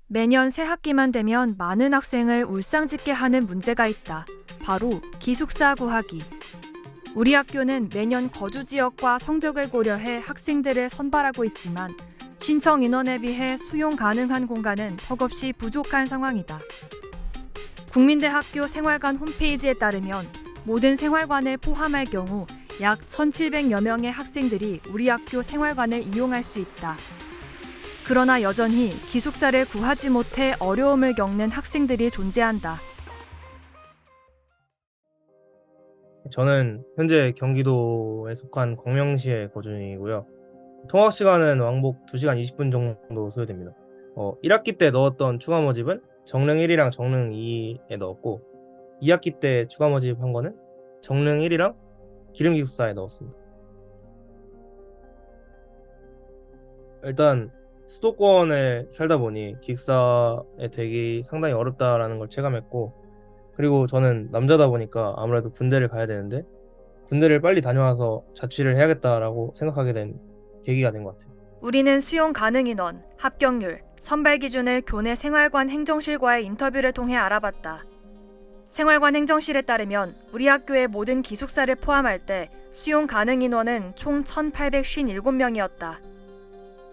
매년 새 학기만 되면 많은 학생을 울상짓게 하는 문제가 있다. 바로 기숙사 구하기. 우리 학교는 매년 거주 지역과 성적을 고려해 학생들을 선발하고 있지만 신청 인원에 비해 수용 가능한 공간은 턱없이 부족한 상황이다. 국민대학교 생활관 홈페이지에 따르면 모든 생활관을 포함할 경우 약 1,700여 명의 학생들이 우리 학교 생활관을 이용할 수 있다. 그러나 여전히 기숙사를 구하지 못해 어려움을 겪는 학생들이 존재한다. 저는 현재 경기도에 속한 광명시에 거주 중이고요. 통학 시간은 왕복 2시간 20분 정도 소요됩니다. 1학기 때 넣었던 추가 모집은 정릉 1이랑 정릉 2에 넣었고 2학기 때 추가 모집한 거는 정릉 1이랑 기름기숙사에 넣었습니다. 일단 수도권에 살다 보니 기숙사에 되기 상당히 어렵다라는 걸 체감했고, 그리고 저는 남자다 보니까 아무래도 군대를 가야 되는데 군대를 빨리 다녀와서 자취를 해야겠다라고 생각하게 된 계기가 된 것 같아요. 우리는 수용 가능 인원, 합격률, 선발 기준을 교내 생활관 행정실과의 인터뷰를 통해 알아봤다. 생활관 행정실에 따르면 우리 학교의 모든 기숙사를 포함할 때 수용 가능 인원은 총 1,857명이었다.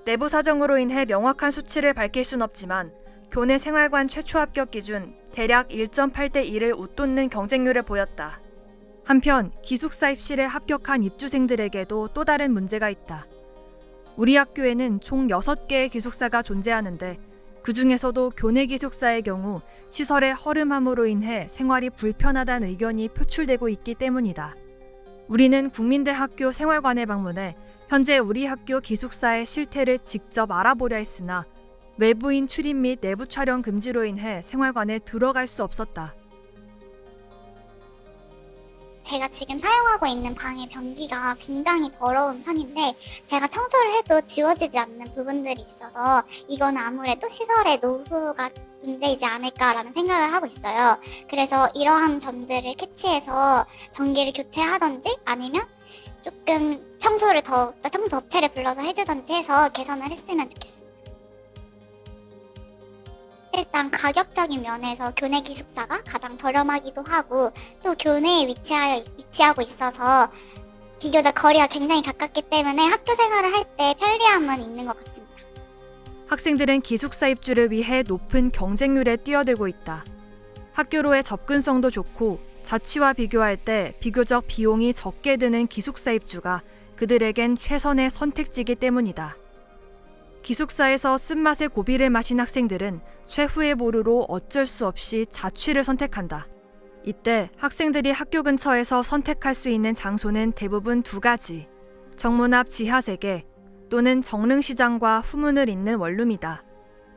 내부 사정으로 인해 명확한 수치를 밝힐 순 없지만 교내 생활관 최초 합격 기준 대략 1.8대 1을 웃돋는 경쟁률을 보였다. 한편 기숙사 입실에 합격한 입주생들에게도 또 다른 문제가 있다. 우리 학교에는 총 6개의 기숙사가 존재하는데 그 중에서도 교내 기숙사의 경우 시설의 허름함으로 인해 생활이 불편하다는 의견이 표출되고 있기 때문이다. 우리는 국민대학교 생활관에 방문해 현재 우리 학교 기숙사의 실태를 직접 알아보려 했으나 외부인 출입 및 내부 촬영 금지로 인해 생활관에 들어갈 수 없었다. 제가 지금 사용하고 있는 방의 변기가 굉장히 더러운 편인데 제가 청소를 해도 지워지지 않는 부분들이 있어서 이건 아무래도 시설의 노후가 문제이지 않을까라는 생각을 하고 있어요. 그래서 이러한 점들을 캐치해서 변기를 교체하던지 아니면 조금 청소 업체를 불러서 해주던지 해서 개선을 했으면 좋겠습니다. 일단 가격적인 면에서 교내 기숙사가 가장 저렴하기도 하고 또 교내에 위치하고 있어서 비교적 거리가 굉장히 가깝기 때문에 학교 생활을 할 때 편리함은 있는 것 같습니다. 학생들은 기숙사 입주를 위해 높은 경쟁률에 뛰어들고 있다. 학교로의 접근성도 좋고 자취와 비교할 때 비교적 비용이 적게 드는 기숙사 입주가 그들에겐 최선의 선택지이기 때문이다. 기숙사에서 쓴맛의 고비를 마신 학생들은 최후의 보루로 어쩔 수 없이 자취를 선택한다. 이때 학생들이 학교 근처에서 선택할 수 있는 장소는 대부분 2가지, 정문 앞 지하세계 또는 정릉시장과 후문을 잇는 원룸이다.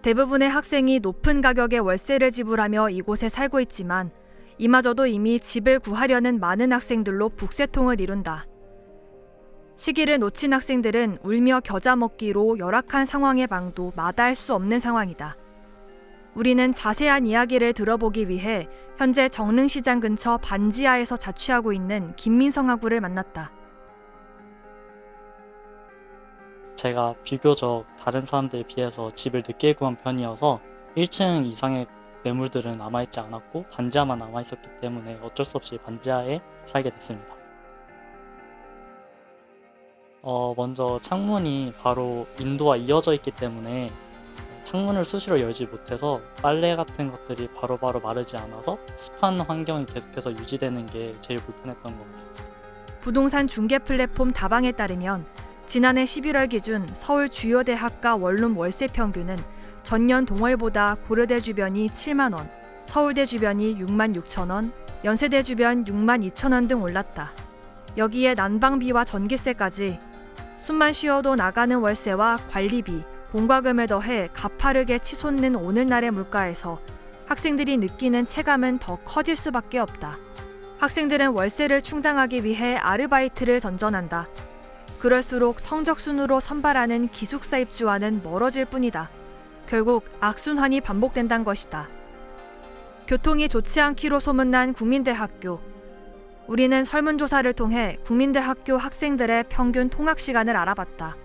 대부분의 학생이 높은 가격의 월세를 지불하며 이곳에 살고 있지만 이마저도 이미 집을 구하려는 많은 학생들로 북새통을 이룬다. 시기를 놓친 학생들은 울며 겨자 먹기로 열악한 상황의 방도 마다할 수 없는 상황이다. 우리는 자세한 이야기를 들어보기 위해 현재 정릉시장 근처 반지하에서 자취하고 있는 김민성 학우를 만났다. 제가 비교적 다른 사람들에 비해서 집을 늦게 구한 편이어서 1층 이상의 매물들은 남아있지 않았고 반지하만 남아있었기 때문에 어쩔 수 없이 반지하에 살게 됐습니다. 먼저 창문이 바로 인도와 이어져 있기 때문에 창문을 수시로 열지 못해서 빨래 같은 것들이 바로바로 마르지 않아서 습한 환경이 계속해서 유지되는 게 제일 불편했던 것 같습니다. 부동산 중개 플랫폼 다방에 따르면 지난해 11월 기준 서울 주요 대학가 원룸 월세 평균은 전년 동월보다 고려대 주변이 7만 원, 서울대 주변이 6만 6천 원, 연세대 주변 6만 2천 원 등 올랐다. 여기에 난방비와 전기세까지 숨만 쉬어도 나가는 월세와 관리비, 공과금을 더해 가파르게 치솟는 오늘날의 물가에서 학생들이 느끼는 체감은 더 커질 수밖에 없다. 학생들은 월세를 충당하기 위해 아르바이트를 전전한다. 그럴수록 성적 순으로 선발하는 기숙사 입주와는 멀어질 뿐이다. 결국 악순환이 반복된다는 것이다. 교통이 좋지 않기로 소문난 국민대학교. 우리는 설문조사를 통해 국민대학교 학생들의 평균 통학 시간을 알아봤다.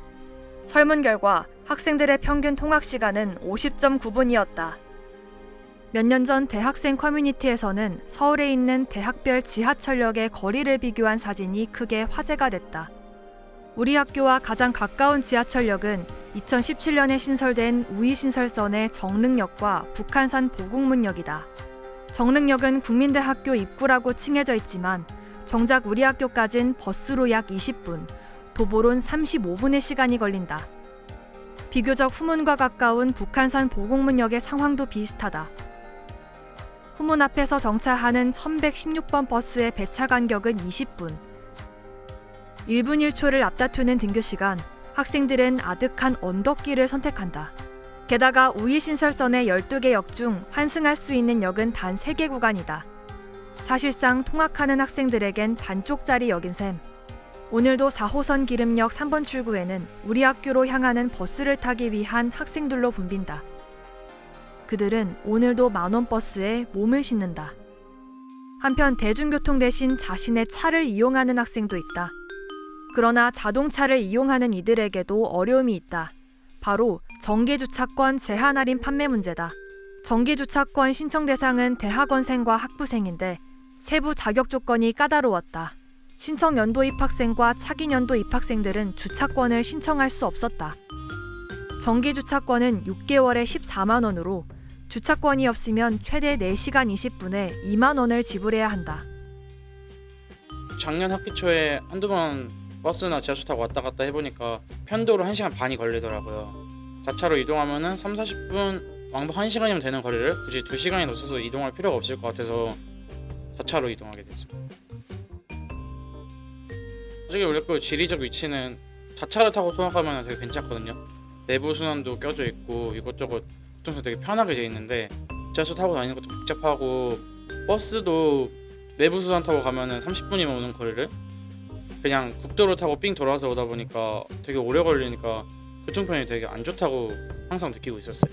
설문 결과 학생들의 평균 통학 시간은 50.9분이었다. 몇 년 전 대학생 커뮤니티에서는 서울에 있는 대학별 지하철역의 거리를 비교한 사진이 크게 화제가 됐다. 우리 학교와 가장 가까운 지하철역은 2017년에 신설된 우이신설선의 정릉역과 북한산 보국문역이다. 정릉역은 국민대학교 입구라고 칭해져 있지만 정작 우리 학교까진 버스로 약 20분, 도보론 35분의 시간이 걸린다. 비교적 후문과 가까운 북한산 보국문역의 상황도 비슷하다. 후문 앞에서 정차하는 1116번 버스의 배차 간격은 20분. 1분 1초를 앞다투는 등교 시간, 학생들은 아득한 언덕길을 선택한다. 게다가 우이신설선의 12개 역 중 환승할 수 있는 역은 단 3개 구간이다. 사실상 통학하는 학생들에겐 반쪽짜리 역인 셈. 오늘도 4호선 기름역 3번 출구에는 우리 학교로 향하는 버스를 타기 위한 학생들로 붐빈다. 그들은 오늘도 만원 버스에 몸을 싣는다. 한편 대중교통 대신 자신의 차를 이용하는 학생도 있다. 그러나 자동차를 이용하는 이들에게도 어려움이 있다. 바로 정기주차권 제한 할인 판매 문제다. 정기주차권 신청 대상은 대학원생과 학부생인데 세부 자격 조건이 까다로웠다. 신청 연도 입학생과 차기 연도 입학생들은 주차권을 신청할 수 없었다. 정기주차권은 6개월에 14만 원으로 주차권이 없으면 최대 4시간 20분에 2만 원을 지불해야 한다. 작년 학기 초에 한두 번 버스나 지하철 타고 왔다 갔다 해보니까 편도로 1시간 반이 걸리더라고요. 자차로 이동하면은 30-40분, 왕복 1시간이면 되는 거리를 굳이 2시간이 넘어서 이동할 필요가 없을 것 같아서 자차로 이동하게 됐습니다. 솔직히 우리 학교 지리적 위치는 자차를 타고 통학하면 되게 괜찮거든요. 내부 순환도 껴져 있고 이것저것 교통수 되게 편하게 돼 있는데 지하철 타고 다니는 것도 복잡하고 버스도 내부 순환 타고 가면은 30분이면 오는 거리를 그냥 국도로 타고 삥 돌아서 오다 보니까 되게 오래 걸리니까 교통편이 되게 안 좋다고 항상 느끼고 있었어요.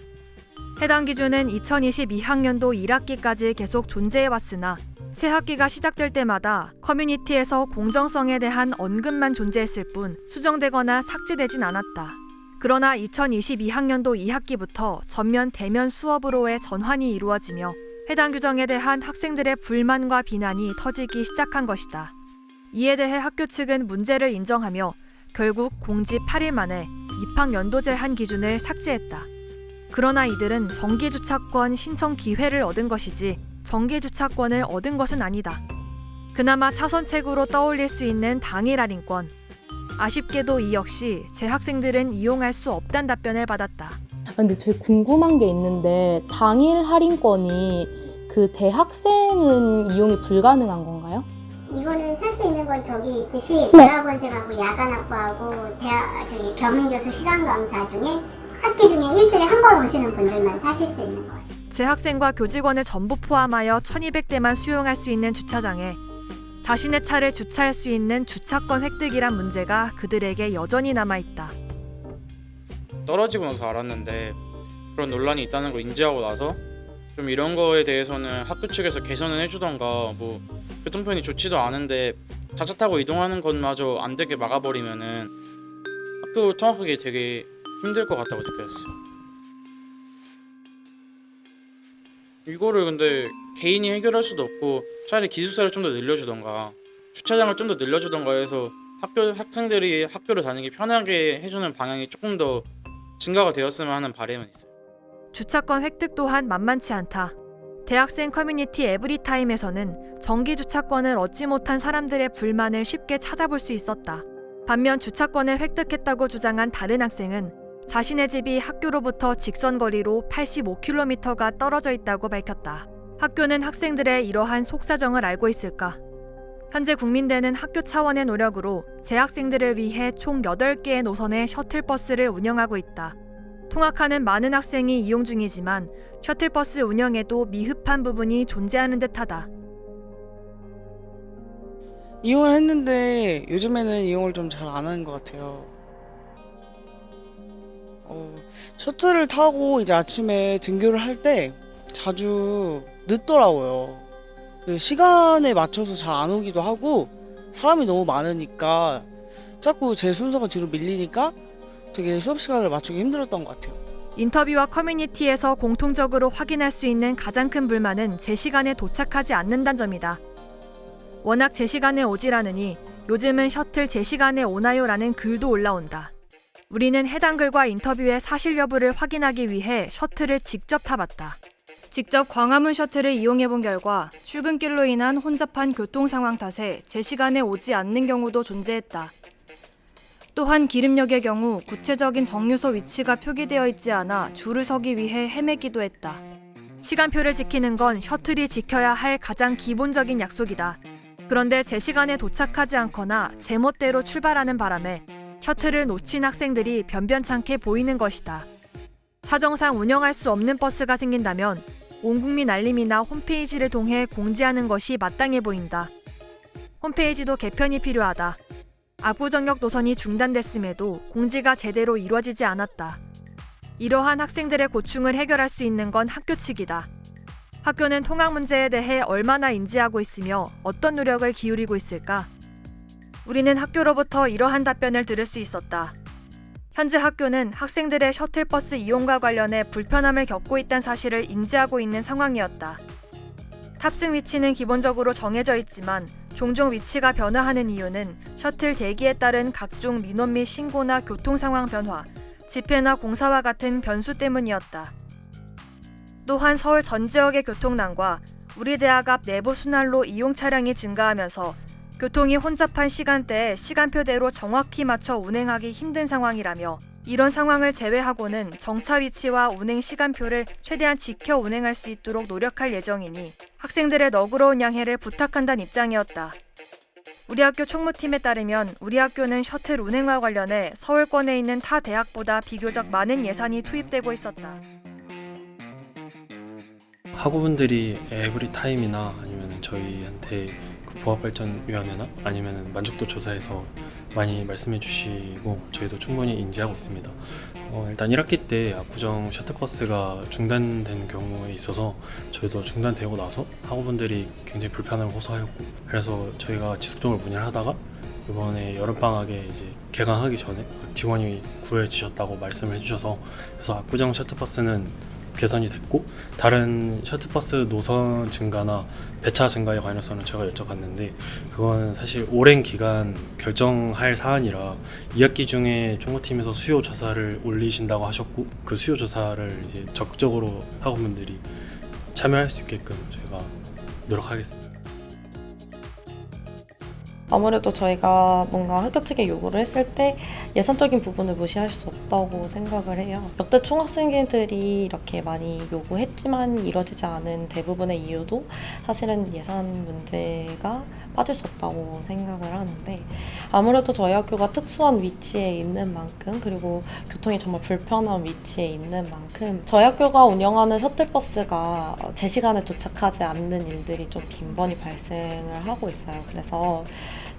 해당 기준은 2022학년도 1학기까지 계속 존재해왔으나 새 학기가 시작될 때마다 커뮤니티에서 공정성에 대한 언급만 존재했을 뿐 수정되거나 삭제되진 않았다. 그러나 2022학년도 2학기부터 전면 대면 수업으로의 전환이 이루어지며 해당 규정에 대한 학생들의 불만과 비난이 터지기 시작한 것이다. 이에 대해 학교 측은 문제를 인정하며 결국 공지 8일 만에 입학 연도 제한 기준을 삭제했다. 그러나 이들은 정기주차권 신청 기회를 얻은 것이지 정기주차권을 얻은 것은 아니다. 그나마 차선책으로 떠올릴 수 있는 당일 할인권. 아쉽게도 이 역시 재학생들은 이용할 수 없다는 답변을 받았다. 근데 저희 궁금한 게 있는데 당일 할인권이 그 대학생은 이용이 불가능한 건가요? 이거는 쓸 수 있는 건 저기 있듯이 대학원생하고 야간학부하고 겸임교수 시간 강사 중에 학기 중에 일주일에 한 번 오시는 분들만 사실 수 있는 거예요. 재학생과 교직원을 전부 포함하여 1200대만 수용할 수 있는 주차장에 자신의 차를 주차할 수 있는 주차권 획득이란 문제가 그들에게 여전히 남아있다. 떨어지고 나서 알았는데 그런 논란이 있다는 걸 인지하고 나서 좀 이런 거에 대해서는 학교 측에서 개선을 해주던가 뭐 교통편이 좋지도 않은데 자차 타고 이동하는 것마저 안 되게 막아버리면은 학교 통학하기 되게 힘들 것 같다고 느꼈어요. 이거를 근데 개인이 해결할 수도 없고 차라리 기숙사를 좀 더 늘려주던가 주차장을 좀 더 늘려주던가 해서 학생들이 학교를 다니기 편하게 해주는 방향이 조금 더 증가가 되었으면 하는 바람은 있어요. 주차권 획득 또한 만만치 않다. 대학생 커뮤니티 에브리타임에서는 정기 주차권을 얻지 못한 사람들의 불만을 쉽게 찾아볼 수 있었다. 반면 주차권을 획득했다고 주장한 다른 학생은 자신의 집이 학교로부터 직선 거리로 85km가 떨어져 있다고 밝혔다. 학교는 학생들의 이러한 속사정을 알고 있을까? 현재 국민대는 학교 차원의 노력으로 재학생들을 위해 총 8개의 노선의 셔틀버스를 운영하고 있다. 통학하는 많은 학생이 이용 중이지만 셔틀버스 운영에도 미흡한 부분이 존재하는 듯하다. 이용을 했는데 요즘에는 이용을 좀 잘 안 하는 것 같아요. 셔틀을 타고 이제 아침에 등교를 할 때 자주 늦더라고요. 그 시간에 맞춰서 잘 안 오기도 하고 사람이 너무 많으니까 자꾸 제 순서가 뒤로 밀리니까 되게 수업 시간을 맞추기 힘들었던 것 같아요. 인터뷰와 커뮤니티에서 공통적으로 확인할 수 있는 가장 큰 불만은 제 시간에 도착하지 않는다는 점이다. 워낙 제 시간에 오지라느니 요즘은 셔틀 제 시간에 오나요라는 글도 올라온다. 우리는 해당 글과 인터뷰의 사실 여부를 확인하기 위해 셔틀을 직접 타봤다. 직접 광화문 셔틀을 이용해본 결과 출근길로 인한 혼잡한 교통 상황 탓에 제 시간에 오지 않는 경우도 존재했다. 또한 기름역의 경우 구체적인 정류소 위치가 표기되어 있지 않아 줄을 서기 위해 헤매기도 했다. 시간표를 지키는 건 셔틀이 지켜야 할 가장 기본적인 약속이다. 그런데 제 시간에 도착하지 않거나 제멋대로 출발하는 바람에 셔틀을 놓친 학생들이 변변찮게 보이는 것이다. 사정상 운영할 수 없는 버스가 생긴다면 온 국민 알림이나 홈페이지를 통해 공지하는 것이 마땅해 보인다. 홈페이지도 개편이 필요하다. 압구정역 노선이 중단됐음에도 공지가 제대로 이루어지지 않았다. 이러한 학생들의 고충을 해결할 수 있는 건 학교 측이다. 학교는 통학 문제에 대해 얼마나 인지하고 있으며 어떤 노력을 기울이고 있을까? 우리는 학교로부터 이러한 답변을 들을 수 있었다. 현재 학교는 학생들의 셔틀버스 이용과 관련해 불편함을 겪고 있다는 사실을 인지하고 있는 상황이었다. 탑승 위치는 기본적으로 정해져 있지만 종종 위치가 변화하는 이유는 셔틀 대기에 따른 각종 민원 및 신고나 교통 상황 변화, 집회나 공사와 같은 변수 때문이었다. 또한 서울 전 지역의 교통난과 우리 대학 앞 내부 순환로 이용 차량이 증가하면서 교통이 혼잡한 시간대에 시간표대로 정확히 맞춰 운행하기 힘든 상황이라며 이런 상황을 제외하고는 정차 위치와 운행 시간표를 최대한 지켜 운행할 수 있도록 노력할 예정이니 학생들의 너그러운 양해를 부탁한다는 입장이었다. 우리 학교 총무팀에 따르면 우리 학교는 셔틀 운행과 관련해 서울권에 있는 타 대학보다 비교적 많은 예산이 투입되고 있었다. 학우분들이 에브리타임이나 아니면 저희한테 그 부합발전위원회나 아니면 만족도 조사에서 많이 말씀해 주시고 저희도 충분히 인지하고 있습니다. 일단 1학기 때 압구정 셔틀버스가 중단된 경우에 있어서 저희도 중단되고 나서 학우분들이 굉장히 불편함을 호소하였고 그래서 저희가 지속적으로 문의를 하다가 이번에 여름방학에 이제 개강하기 전에 직원이 구해지셨다고 말씀을 해주셔서 그래서 압구정 셔틀버스는 개선이 됐고 다른 셔틀버스 노선 증가나 배차 증가에 관해서는 제가 여쭤봤는데 그건 사실 오랜 기간 결정할 사안이라 2학기 중에 총무팀에서 수요 조사를 올리신다고 하셨고 그 수요 조사를 이제 적극적으로 학우분들이 참여할 수 있게끔 저희가 노력하겠습니다. 아무래도 저희가 뭔가 학교 측에 요구를 했을 때 예산적인 부분을 무시할 수 없다고 생각을 해요. 역대 총학생회들이 이렇게 많이 요구했지만 이루어지지 않은 대부분의 이유도 사실은 예산 문제가 빠질 수 없다고 생각을 하는데 아무래도 저희 학교가 특수한 위치에 있는 만큼 그리고 교통이 정말 불편한 위치에 있는 만큼 저희 학교가 운영하는 셔틀버스가 제 시간에 도착하지 않는 일들이 좀 빈번히 발생을 하고 있어요. 그래서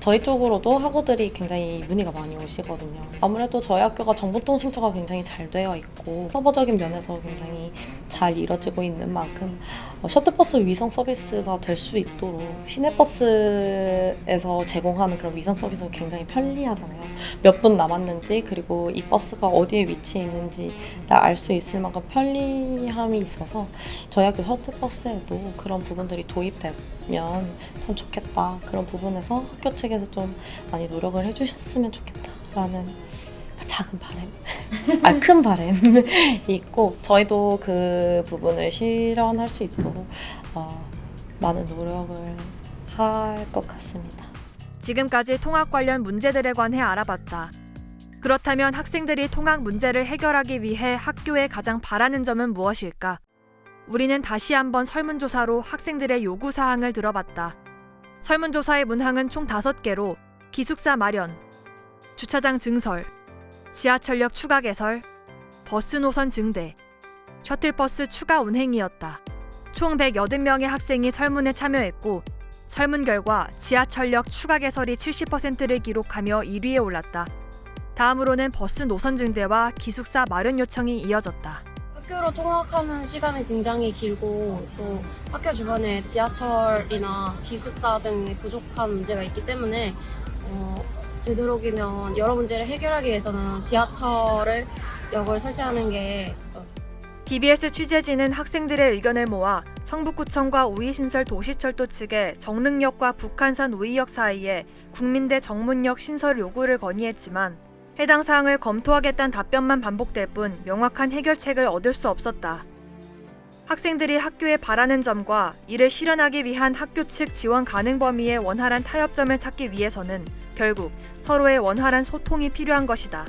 저희 쪽으로도 학우들이 굉장히 문의가 많이 오시거든요. 아무래도 저희 학교가 정보통신처가 굉장히 잘 되어 있고 서버적인 면에서 굉장히 잘 이뤄지고 있는 만큼 셔틀버스 위성 서비스가 될 수 있도록 시내버스에서 제공하는 그런 위성 서비스가 굉장히 편리하잖아요. 몇 분 남았는지 그리고 이 버스가 어디에 위치해 있는지를 알 수 있을 만큼 편리함이 있어서 저희 학교 셔틀버스에도 그런 부분들이 도입되면 참 좋겠다. 그런 부분에서 학교 측에서 좀 많이 노력을 해주셨으면 좋겠다라는 작은 바람, 큰 바람이 있고 저희도 그 부분을 실현할 수 있도록 많은 노력을 할 것 같습니다. 지금까지 통학 관련 문제들에 관해 알아봤다. 그렇다면 학생들이 통학 문제를 해결하기 위해 학교에 가장 바라는 점은 무엇일까? 우리는 다시 한번 설문조사로 학생들의 요구사항을 들어봤다. 설문조사의 문항은 총 5개로 기숙사 마련, 주차장 증설, 지하철역 추가 개설, 버스 노선 증대, 셔틀버스 추가 운행이었다. 총 180명의 학생이 설문에 참여했고 설문 결과 지하철역 추가 개설이 70%를 기록하며 1위에 올랐다. 다음으로는 버스 노선 증대와 기숙사 마련 요청이 이어졌다. 학교로 통학하는 시간이 굉장히 길고 또 학교 주변에 지하철이나 기숙사 등의 부족한 문제가 있기 때문에 되도록이면 여러 문제를 해결하기 위해서는 지하철을 역을 설치하는 게 DBS 취재진은 학생들의 의견을 모아 성북구청과 우이신설 도시철도 측에 정릉역과 북한산 우이역 사이에 국민대 정문역 신설 요구를 건의했지만 해당 사항을 검토하겠다는 답변만 반복될 뿐 명확한 해결책을 얻을 수 없었다. 학생들이 학교에 바라는 점과 이를 실현하기 위한 학교 측 지원 가능 범위의 원활한 타협점을 찾기 위해서는 결국 서로의 원활한 소통이 필요한 것이다.